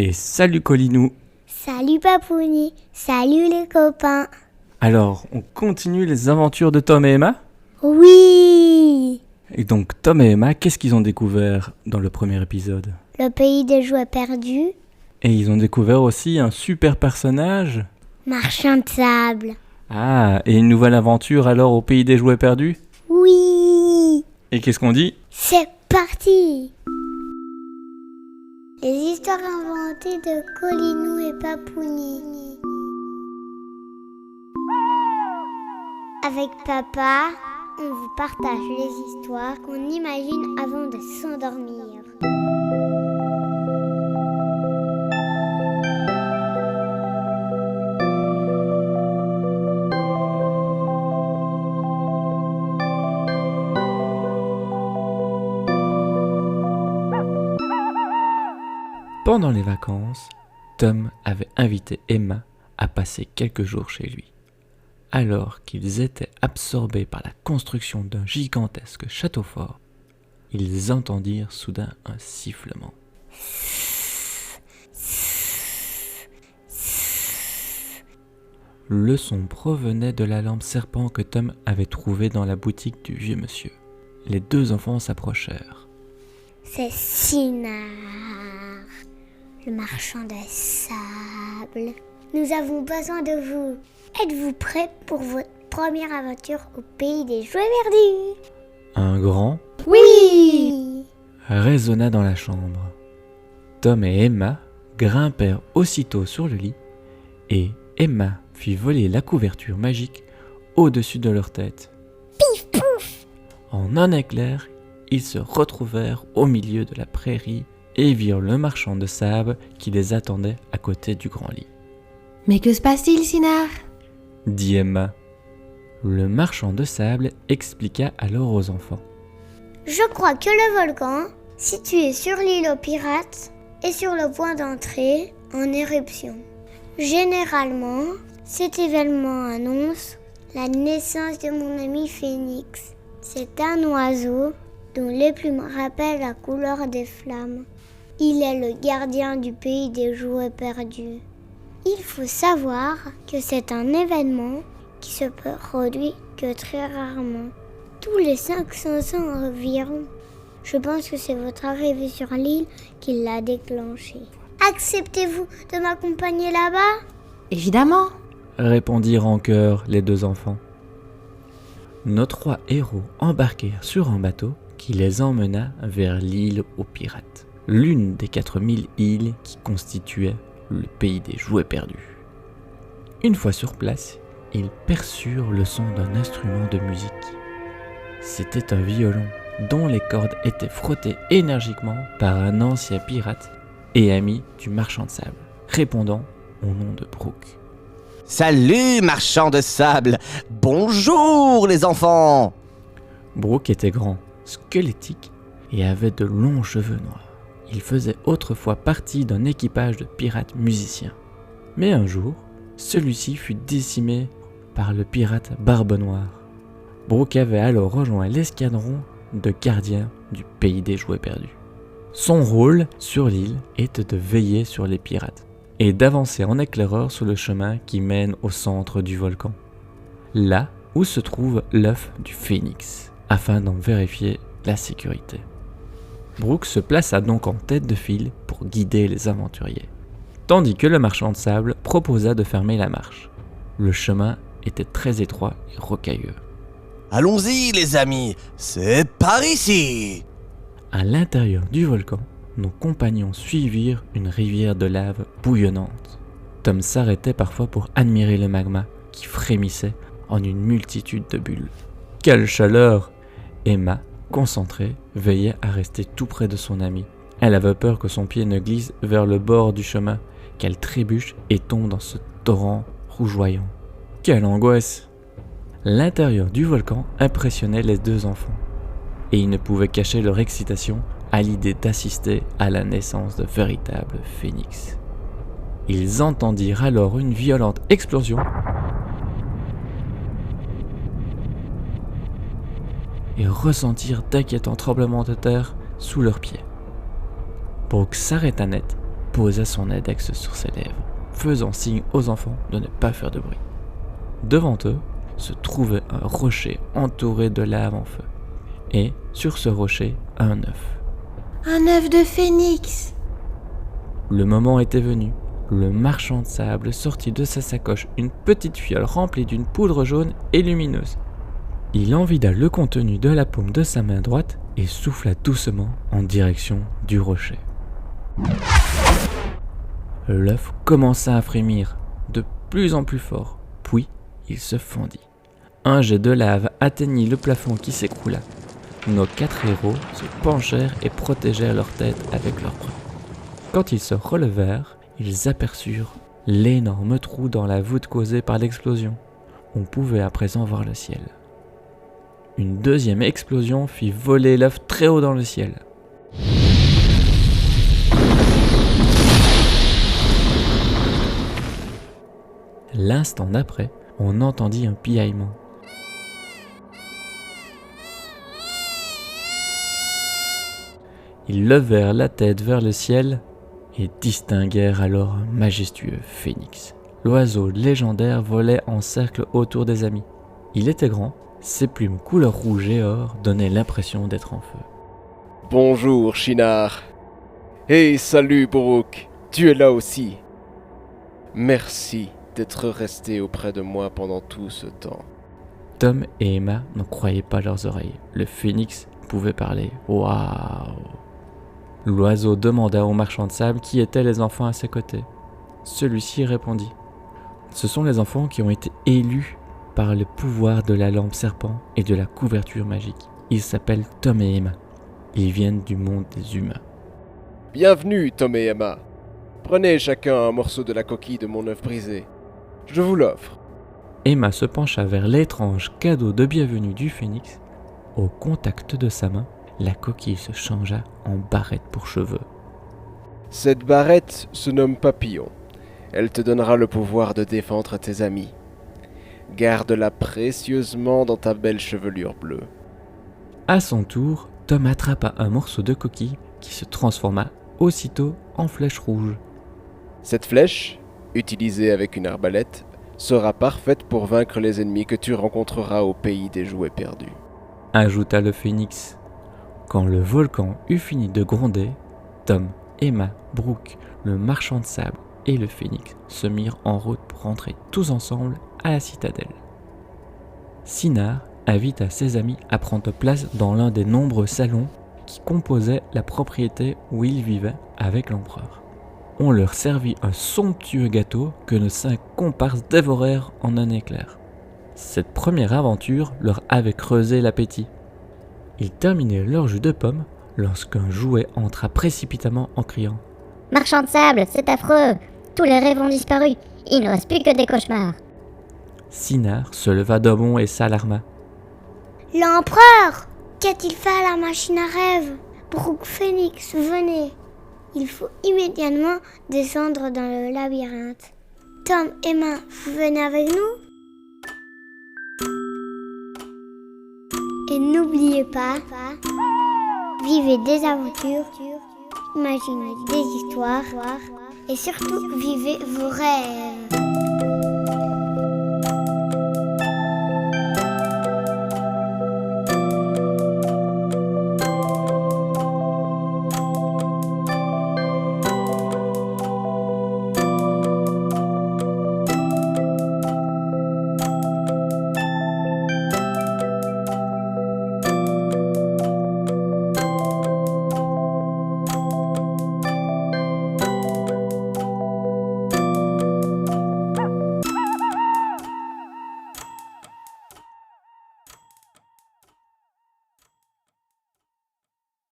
Et salut Colinou. Salut Papouni, salut les copains. Alors, on continue les aventures de Tom et Emma ? Oui. Et donc Tom et Emma, qu'est-ce qu'ils ont découvert dans le premier épisode ? Le pays des jouets perdus. Et ils ont découvert aussi un super personnage ? Marchand de sable. Ah, et une nouvelle aventure alors au pays des jouets perdus ? Oui. Et qu'est-ce qu'on dit ? C'est parti. Les histoires inventées de Colinou et Papouni. Avec papa, on vous partage les histoires qu'on imagine avant de s'endormir. Pendant les vacances, Tom avait invité Emma à passer quelques jours chez lui. Alors qu'ils étaient absorbés par la construction d'un gigantesque château fort, ils entendirent soudain un sifflement. Le son provenait de la lampe serpent que Tom avait trouvée dans la boutique du vieux monsieur. Les deux enfants s'approchèrent. C'est Sinar, le marchand de sable. Nous avons besoin de vous. Êtes-vous prêts pour votre première aventure au pays des jouets perdus ? Un grand Oui. résonna dans la chambre. Tom et Emma grimpèrent aussitôt sur le lit et Emma fit voler la couverture magique au-dessus de leur tête. Pif pouf. En un éclair, ils se retrouvèrent au milieu de la prairie et virent le marchand de sable qui les attendait à côté du grand lit. « Mais que se passe-t-il, Sinar ?» dit Emma. Le marchand de sable expliqua alors aux enfants. Je crois que le volcan, situé sur l'île aux pirates, est sur le point d'entrer en éruption. Généralement, cet événement annonce la naissance de mon ami Phénix. C'est un oiseau dont les plumes rappellent la couleur des flammes. Il est le gardien du pays des jouets perdus. Il faut savoir que c'est un événement qui se produit que très rarement, tous les 500 ans environ. Je pense que c'est votre arrivée sur l'île qui l'a déclenché. Acceptez-vous de m'accompagner là-bas ? Évidemment. Répondirent en chœur les deux enfants. Nos trois héros embarquèrent sur un bateau qui les emmena vers l'île aux pirates, l'une des 4000 îles qui constituaient le pays des jouets perdus. Une fois sur place, ils perçurent le son d'un instrument de musique. C'était un violon dont les cordes étaient frottées énergiquement par un ancien pirate et ami du marchand de sable, répondant au nom de Brooke. Salut, marchand de sable. Bonjour, les enfants. Brooke était grand, squelettique et avait de longs cheveux noirs. Il faisait autrefois partie d'un équipage de pirates musiciens. Mais un jour, celui-ci fut décimé par le pirate Barbe Noire. Brooke avait alors rejoint l'escadron de gardiens du pays des jouets perdus. Son rôle sur l'île était de veiller sur les pirates et d'avancer en éclaireur sur le chemin qui mène au centre du volcan, là où se trouve l'œuf du phénix, afin d'en vérifier la sécurité. Brooke se plaça donc en tête de file pour guider les aventuriers, tandis que le marchand de sable proposa de fermer la marche. Le chemin était très étroit et rocailleux. Allons-y, les amis, c'est par ici. À l'intérieur du volcan, nos compagnons suivirent une rivière de lave bouillonnante. Tom s'arrêtait parfois pour admirer le magma qui frémissait en une multitude de bulles. Quelle chaleur! Emma, concentrée, veillait à rester tout près de son ami. Elle avait peur que son pied ne glisse vers le bord du chemin, qu'elle trébuche et tombe dans ce torrent rougeoyant. Quelle angoisse! L'intérieur du volcan impressionnait les deux enfants, et ils ne pouvaient cacher leur excitation à l'idée d'assister à la naissance de véritables phénix. Ils entendirent alors une violente explosion et ressentirent d'inquiétants tremblements de terre sous leurs pieds. Brooke s'arrêta net posa son index sur ses lèvres, faisant signe aux enfants de ne pas faire de bruit. Devant eux se trouvait un rocher entouré de lave en feu, et sur ce rocher, un œuf. Un œuf de phénix. Le moment était venu. Le marchand de sable sortit de sa sacoche une petite fiole remplie d'une poudre jaune et lumineuse. Il en vida le contenu de la paume de sa main droite et souffla doucement en direction du rocher. L'œuf commença à frémir de plus en plus fort, puis il se fondit. Un jet de lave atteignit le plafond qui s'écroula. Nos 4 héros se penchèrent et protégèrent leur tête avec leurs bras. Quand ils se relevèrent, ils aperçurent l'énorme trou dans la voûte causée par l'explosion. On pouvait à présent voir le ciel. Une deuxième explosion fit voler l'œuf très haut dans le ciel. L'instant d'après, on entendit un piaillement. Ils levèrent la tête vers le ciel et distinguèrent alors un majestueux phénix. L'oiseau légendaire volait en cercle autour des amis. Il était grand, ses plumes couleur rouge et or donnaient l'impression d'être en feu. Bonjour, Shinar. Hey, salut, Brooke. Tu es là aussi. Merci d'être resté auprès de moi pendant tout ce temps. Tom et Emma n'en croyaient pas leurs oreilles. Le phénix pouvait parler. Waouh! L'oiseau demanda au marchand de sable qui étaient les enfants à ses côtés. Celui-ci répondit. Ce sont les enfants qui ont été élus par le pouvoir de la lampe serpent et de la couverture magique. Ils s'appellent Tom et Emma. Ils viennent du monde des humains. Bienvenue, Tom et Emma. Prenez chacun un morceau de la coquille de mon œuf brisé. Je vous l'offre. Emma se pencha vers l'étrange cadeau de bienvenue du phénix. Au contact de sa main, la coquille se changea en barrette pour cheveux. Cette barrette se nomme Papillon. Elle te donnera le pouvoir de défendre tes amis. Garde-la précieusement dans ta belle chevelure bleue. À son tour, Tom attrapa un morceau de coquille qui se transforma aussitôt en flèche rouge. Cette flèche, utilisée avec une arbalète, sera parfaite pour vaincre les ennemis que tu rencontreras au pays des jouets perdus. Ajouta le phénix. Quand le volcan eut fini de gronder, Tom, Emma, Brooke, le marchand de sable et le phénix se mirent en route pour rentrer tous ensemble à la citadelle. Shinar invita ses amis à prendre place dans l'un des nombreux salons qui composaient la propriété où ils vivaient avec l'empereur. On leur servit un somptueux gâteau que nos 5 comparses dévorèrent en un éclair. Cette première aventure leur avait creusé l'appétit. Ils terminaient leur jus de pomme lorsqu'un jouet entra précipitamment en criant « Marchand de sable, c'est affreux! Tous les rêves ont disparu, il ne reste plus que des cauchemars !» Shinar se leva d'un bond et s'alarma. « L'empereur! Qu'a-t-il fait à la machine à rêve? Brooke, Phénix, venez! Il faut immédiatement descendre dans le labyrinthe. Tom, Emma, vous venez avec nous? Et n'oubliez pas, vivez des aventures, imaginez des histoires et surtout vivez vos rêves.